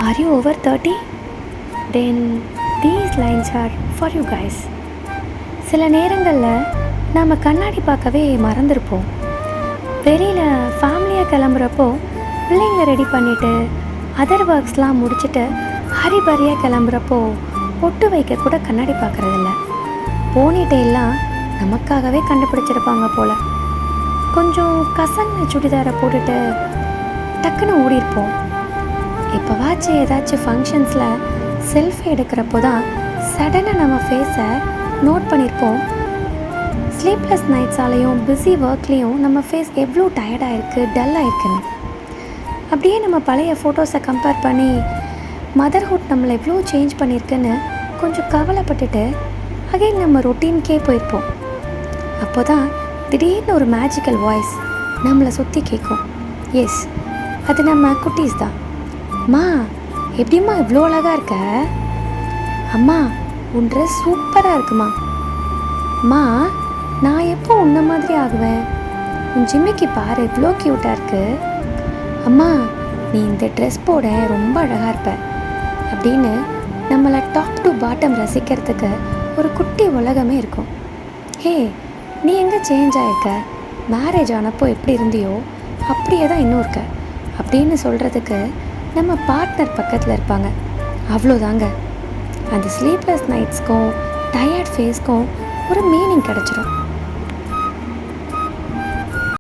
Are you over 30? Then these lines are for you guys. சில நேரங்களில் நாம் கண்ணாடி பார்க்கவே மறந்துருப்போம். வெளியில் ஃபேமிலியாக கிளம்புறப்போ பிள்ளைங்களை ரெடி பண்ணிவிட்டு அதர் ஒர்க்ஸ்லாம் முடிச்சுட்டு ஹரிபரியாக கிளம்புறப்போ பொட்டு வைக்க கூட கண்ணாடி பார்க்குறதில்ல. போனிட்டெல்லாம் நமக்காகவே கண்டுபிடிச்சிருப்பாங்க போல். கொஞ்சம் கசன்னு சுடிதாரை போட்டுட்டு டக்குன்னு ஓடிருப்போம். இப்போவாச்சும் ஏதாச்சும் ஃபங்க்ஷன்ஸில் செல்ஃபி எடுக்கிறப்போ தான் சடனாக நம்ம ஃபேஸை நோட் பண்ணியிருப்போம். ஸ்லீப்லெஸ் நைட்ஸாலேயும் பிஸி ஒர்க்லேயும் நம்ம ஃபேஸ் எவ்வளோ டயர்டாக இருக்குது, டல்லாக இருக்குன்னு. அப்படியே நம்ம பழைய ஃபோட்டோஸை கம்பேர் பண்ணி மதர்ஹுட் நம்மளை எவ்வளோ சேஞ்ச் பண்ணியிருக்குன்னு கொஞ்சம் கவலைப்பட்டுட்டு அகைன் நம்ம ரொட்டீனுக்கே போயிருப்போம். அப்போ தான் திடீர்னு ஒரு மேஜிக்கல் வாய்ஸ் நம்மளை சுற்றி கேட்கும். எஸ், அது நம்ம குட்டீஸ் தான். அம்மா, எப்படிம்மா இவ்வளோ அழகாக இருக்க? அம்மா, உன் ட்ரெஸ் சூப்பராக இருக்குமா? அம்மா, நான் எப்போ உன்ன மாதிரி ஆகுவேன்? உன் ஜிம்மிக்கு பாரு, இவ்வளோ க்யூட்டாக இருக்கு. அம்மா, நீ இந்த ட்ரெஸ் போட ரொம்ப அழகாக இருப்ப அப்படின்னு நம்மளை டாப் டு பாட்டம் ரசிக்கிறதுக்கு ஒரு குட்டி உலகமே இருக்கும். ஹே, நீ எங்கே சேஞ்ச் ஆகிருக்க? மேரேஜ் ஆனப்போ எப்படி இருந்தியோ அப்படியே தான் இன்னும் இருக்க அப்படின்னு சொல்கிறதுக்கு நம்ம பார்ட்னர் பக்கத்தில் இருப்பாங்க. அவ்வளோதாங்க. அந்த ஸ்லீப்லெஸ் நைட்ஸ்க்கும் டயர்ட் ஃபேஸ்க்கும் ஒரு மீனிங் கிடச்சிரும்.